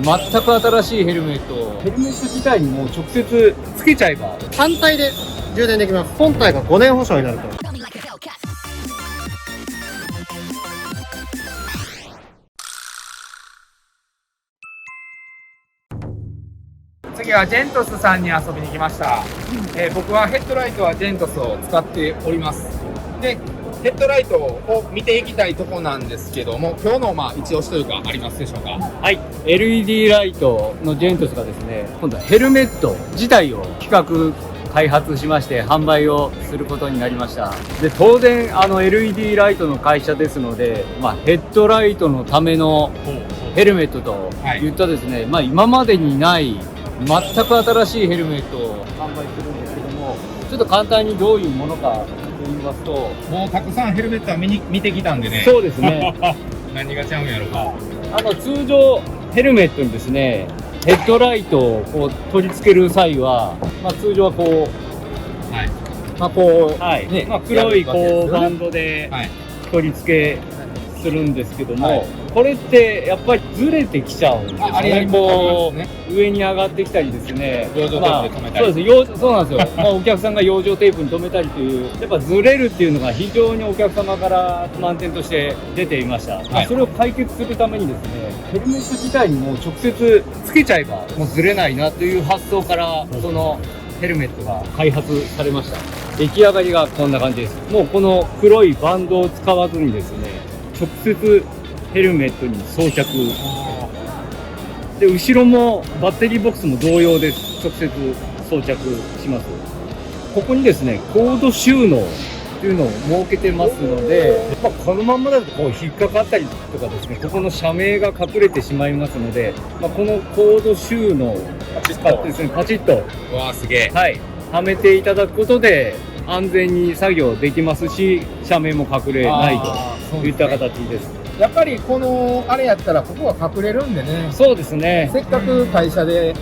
全く新しいヘルメット。ヘルメット自体にもう直接つけちゃえば単体で充電できます。本体が5年保証になると。次はジェントスさんに遊びに来ました。僕はヘッドライトはジェントスを使っております。で、ヘッドライトを見ていきたいとこなんですけども、今日の一押しというかありますでしょうか。はい、LED ライトのジェントスがですね、今度はヘルメット自体を企画開発しまして販売をすることになりました。で、当然LED ライトの会社ですので、ヘッドライトのためのヘルメットといったですね、今までにない全く新しいヘルメットを販売するんですけども、ちょっと簡単にどういうものかと言いますと、もうたくさんヘルメットは見てきたんでね。そうですね何がちゃうんやろか。通常ヘルメットにですね、ヘッドライトをこう取り付ける際は、通常はこう、はい、はいね、黒いこうバンドで取り付けするんですけども、これってやっぱりずれてきちゃうんですね。こう上に上がってきたりですね、養生テープで止めたり、そうなんですよお客さんが養生テープに止めたりという、やっぱずれるっていうのが非常にお客様から不満点として出ていました。それを解決するためにですね、ヘルメット自体にもう直接つけちゃえばもうずれないなという発想からそのヘルメットが開発されました。出来上がりがこんな感じです。もうこの黒いバンドを使わずにですね、直接ヘルメットに装着で、後ろもバッテリーボックスも同様です。直接装着します。ここにですね、コード収納というのを設けてますので、このまんまだとこう引っかかったりとかですね、ここの社名が隠れてしまいますので、このコード収納を使ってですね、パチッとわあすげえ、はめていただくことで安全に作業できますし、社名も隠れないといった形です。やっぱりこのあれやったらここは隠れるんでね。そうですね。せっかく会社で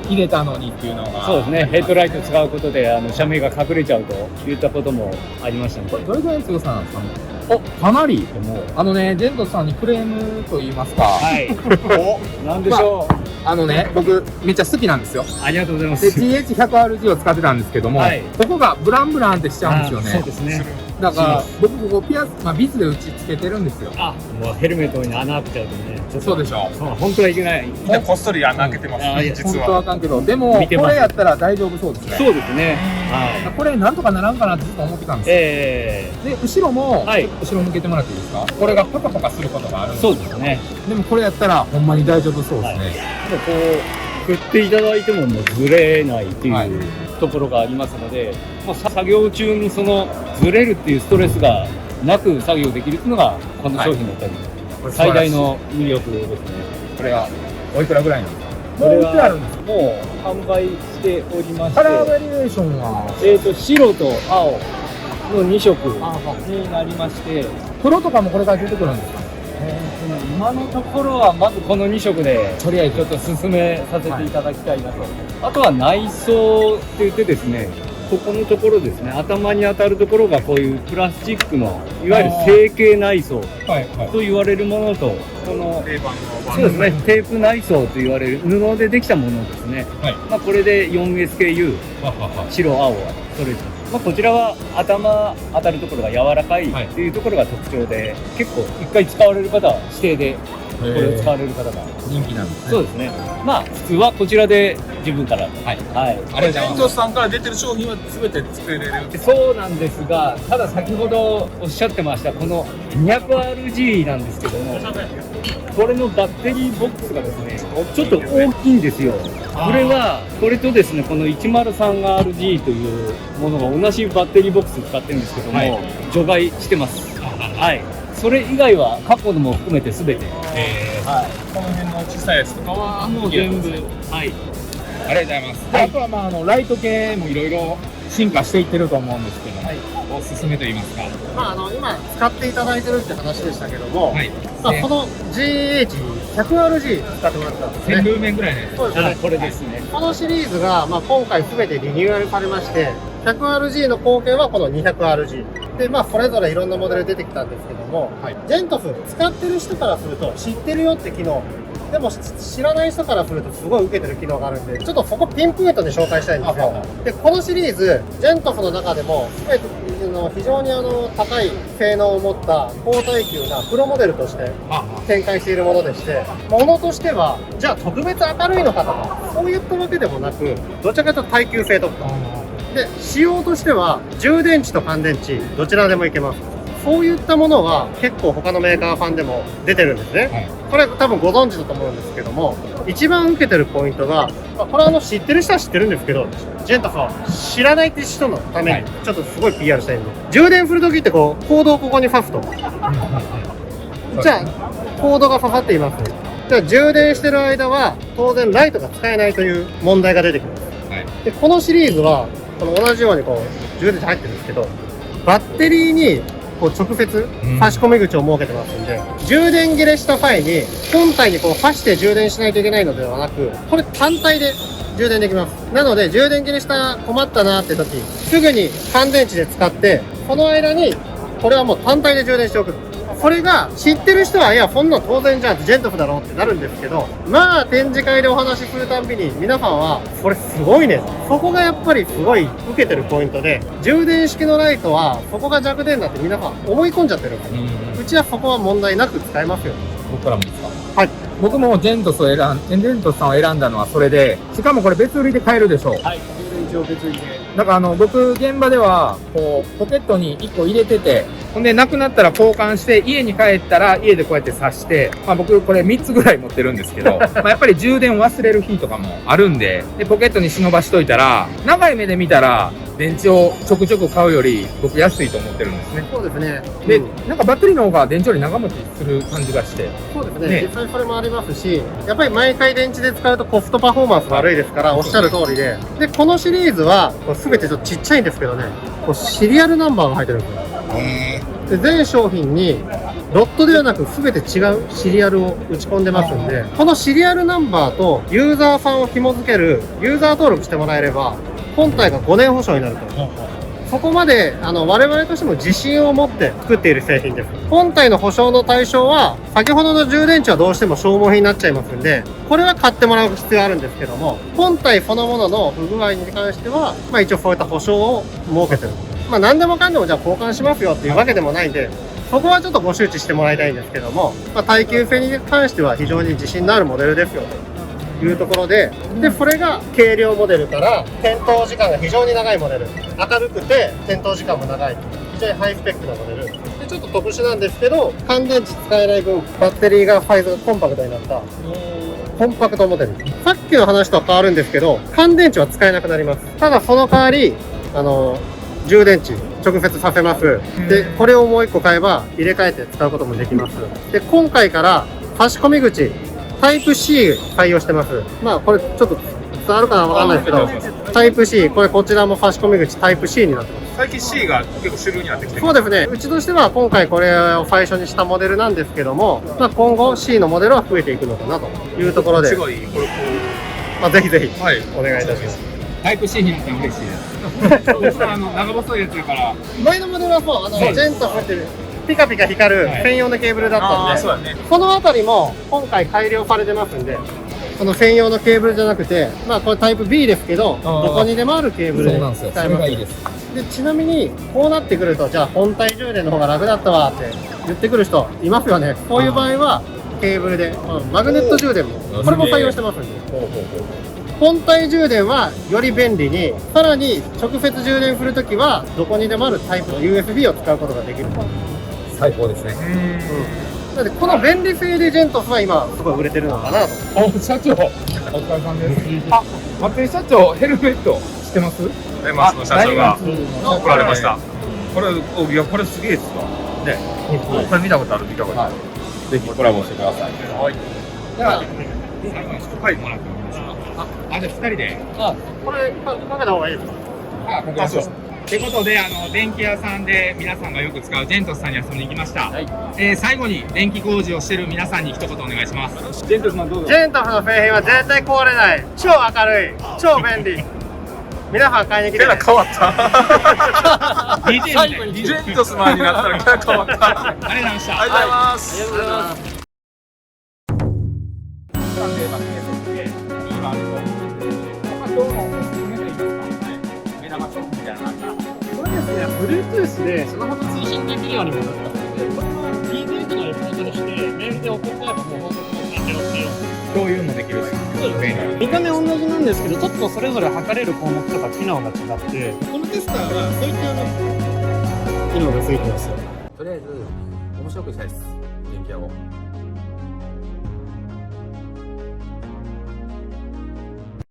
入れたのにっていうのが、そうですね。ヘッドライト使うことで社名が隠れちゃうといったこともありましたので。これどれぐらいの強さなんですかね。かなり。もうジェントスさんにクレームと言いますか。なんでしょう。僕めっちゃ好きなんですよ。ありがとうございます。で GH100RG を使ってたんですけども、ここがブランブランってしちゃうんですよね。そうですね。だから僕ここピアス、ビスで打ち付けてるんですよ。もうヘルメットに穴開けちゃうとね。そうでしょ。本当はいけない。こっそり穴開けてますね。実は。本当はあかんけど、でもこれやったら大丈夫そうですね。そうですね。これなんとかならんかなってずっと思ってたんですよ。で後ろも後ろ向けてもらっていいですか。これがパカパカすることがあるんです。そうですね。でもこれやったらほんまに大丈夫そうですね。こう振っていただいてももうずれないっていうところがありますので、作業中にそのずれるっていうストレスがなく作業できるっていうのがこの商品の最大の魅力ですね。これはおいくらぐらいなんですか。これはもう販売しておりまして、カラーバリエーションは白と青の2色になりまして、黒とかもこれから出てくるんですか。今のところはまずこの2色でとりあえずちょっと進めさせていただきたいなと。あとは内装って言ってですね、ここのところですね、頭に当たるところがこういうプラスチックのいわゆる成形内装と言われるものと、このそうですね、テープ内装と言われる布でできたものですね。これで 4SKU 白青はそれぞれ。こちらは頭当たるところが柔らかいっていうところが特徴で、結構一回使われる方は指定でこれを使われる方が人気なんですね。そうですね。普通はこちらで自分からあれジェントスさんから出てる商品は全て作れる。そうなんですが、ただ先ほどおっしゃってましたこの 200RG なんですけども、これのバッテリーボックスがですねちょっと大きいんですよ。これはこれとですね、この 103RG というものが同じバッテリーボックス使ってるんですけども、除外してます。それ以外は過去のも含めて全て、この辺の小さいやつとかはもう全部、ありがとうございます。あとはライト系もいろいろ進化していってると思うんですけど、おすすめと言いますか。今使っていただいてるって話でしたけども、この GH100RG 使ってもらったんですね。1000ルーメンぐらいのやつ。そうですね。これですね。このシリーズが今回全てリニューアルされまして、100RG の後継はこの 200RG で、それぞれいろんなモデル出てきたんですけども、ジェントス使ってる人からすると知ってるよって機能、でも知らない人からするとすごい受けてる機能があるんで、ちょっとそこピンポイントで紹介したいんですよ。で、このシリーズ、ジェントスの中でも、非常に高い性能を持った高耐久なプロモデルとして展開しているものでして、ものとしては、じゃあ特別明るいのかとか、そういったわけでもなく、どちらかというと耐久性とか。で、仕様としては、充電池と乾電池、どちらでもいけます。そういったものは結構他のメーカーファンでも出てるんですね。これ多分ご存知だと思うんですけども、一番受けてるポイントが、これは知ってる人は知ってるんですけど、ジェントスは知らないって人のために、ちょっとすごい PR したいんで、充電振るときってコードをここに挿すと。じゃあ、コードが刺さっています。じゃあ、充電してる間は、当然ライトが使えないという問題が出てきます。で、このシリーズは、この同じように充電池入ってるんですけど、バッテリーに直接差し込み口を設けてますんで、充電切れした際に本体に挿して充電しないといけないのではなく、これ単体で充電できます。なので充電切れした困ったなって時、すぐに乾電池で使って、この間にこれはもう単体で充電しておく。これが知ってる人は、いや、そんなの当然じゃん、ジェントスだろうってなるんですけど、まあ、展示会でお話しするたんびに、皆さんは、これすごいね。そこがやっぱりすごい受けてるポイントで、充電式のライトは、そこが弱点だって皆さん思い込んじゃってるから、うちはそこは問題なく使えますよ。僕からもですか？はい。僕もジェントスさんを選んだのはそれで、しかもこれ別売りで買えるでしょう。はい、一応別にで。だから僕、現場では、ポケットに1個入れてて、ほんで、なくなったら交換して、家に帰ったら、家でこうやって挿して、僕、これ3つぐらい持ってるんですけど、やっぱり充電忘れる日とかもあるんで、ポケットに忍ばしといたら、長い目で見たら、電池をちょくちょく買うより、僕安いと思ってるんですね。そうですね。で、なんかバッテリーの方が電池より長持ちする感じがして。そうですね。実際それもありますし、やっぱり毎回電池で使うとコストパフォーマンス悪いですから、おっしゃる通りで。で、このシリーズは、すべてちょっとちっちゃいんですけどね、シリアルナンバーが入ってるんですよ。で、全商品に、ロットではなく全て違うシリアルを打ち込んでますんで、このシリアルナンバーとユーザーさんを紐付ける、ユーザー登録してもらえれば、本体が5年保証になると。そこまで、我々としても自信を持って作っている製品です。本体の保証の対象は、先ほどの充電池はどうしても消耗品になっちゃいますんで、これは買ってもらう必要があるんですけども、本体そのものの不具合に関しては、一応そういった保証を設けてる。何でもかんでもじゃあ交換しますよっていうわけでもないんで、そこはちょっとご周知してもらいたいんですけども、耐久性に関しては非常に自信のあるモデルですよというところで、それが軽量モデルから点灯時間が非常に長いモデル。明るくて点灯時間も長い。非常にハイスペックなモデル。で、ちょっと特殊なんですけど、乾電池使えない分、バッテリーがサイズがコンパクトになった、コンパクトモデル。さっきの話とは変わるんですけど、乾電池は使えなくなります。ただその代わり、充電池直接させます。で、これをもう1個買えば入れ替えて使うこともできます。で、今回から差し込み口、タイプ C 採用してます。これちょっと伝わるかなわかんないですけど、タイプ C、こちらも差し込み口タイプ C になってます。最近 C が結構主流になってきてる。そうですね。うちとしては今回これを最初にしたモデルなんですけども、今後 C のモデルは増えていくのかなというところで、すごい、これぜひぜひ、はい、お願いいたします。タイプ C になったら嬉しいです。僕は長細いやつやから。前のモデルはジェント入ってる。ピカピカ光る専用のケーブルだったんで、そうだね。このあたりも今回改良されてますんで、この専用のケーブルじゃなくて、これタイプ B ですけど、どこにでもあるケーブルで使えます。それがいいです。で、ちなみに、こうなってくると、じゃあ本体充電の方が楽だったわって言ってくる人いますよね。こういう場合は、ケーブルで、マグネット充電も、これも採用してますんで。本体充電はより便利に、さらに直接充電するときは、どこにでもあるタイプの USB を使うことができる。最高ですね。なので、この便利性でジェントスは今、すごい売れてるのかなと。社長、お疲れさんです。松井社長、ヘルメットしてます？松の社長が来られました。これ、いや、これすげえっすわ。ね。これ見たことある、見たことある。ぜひコラボしてください。はい。じゃあ、はい、もらってもいいですか？じゃあ2人で。これ、かけた方がいいですか？ここです。ということで、電気屋さんで皆さんがよく使うジェントスさんに遊びに行きました。最後に電気工事をしている皆さんに一言お願いします。ジェントスマンどうぞ。ジェントスの製品は絶対壊れない。超明るい。超便利。皆さん買いに来てね。変わった。DJ みたいな。ジェントスマンになったらキャラ変わった。ありがとうございました。ありがとうございます。さんでまとめていいのあると思うんですけど、今日のおすすめといいますか、目玉商品みたいなのがこれですね、Bluetooth でスマホと通信できるようにもなったので、これは PDF のレポートにして、メールで送ってあればもう報告の進展をっていう。共有もできるし、見た目同じなんですけど、ちょっとそれぞれ測れる項目とか機能が違って、このテスターはそういった機能がついてます。とりあえず面白くしたいです、電気屋を。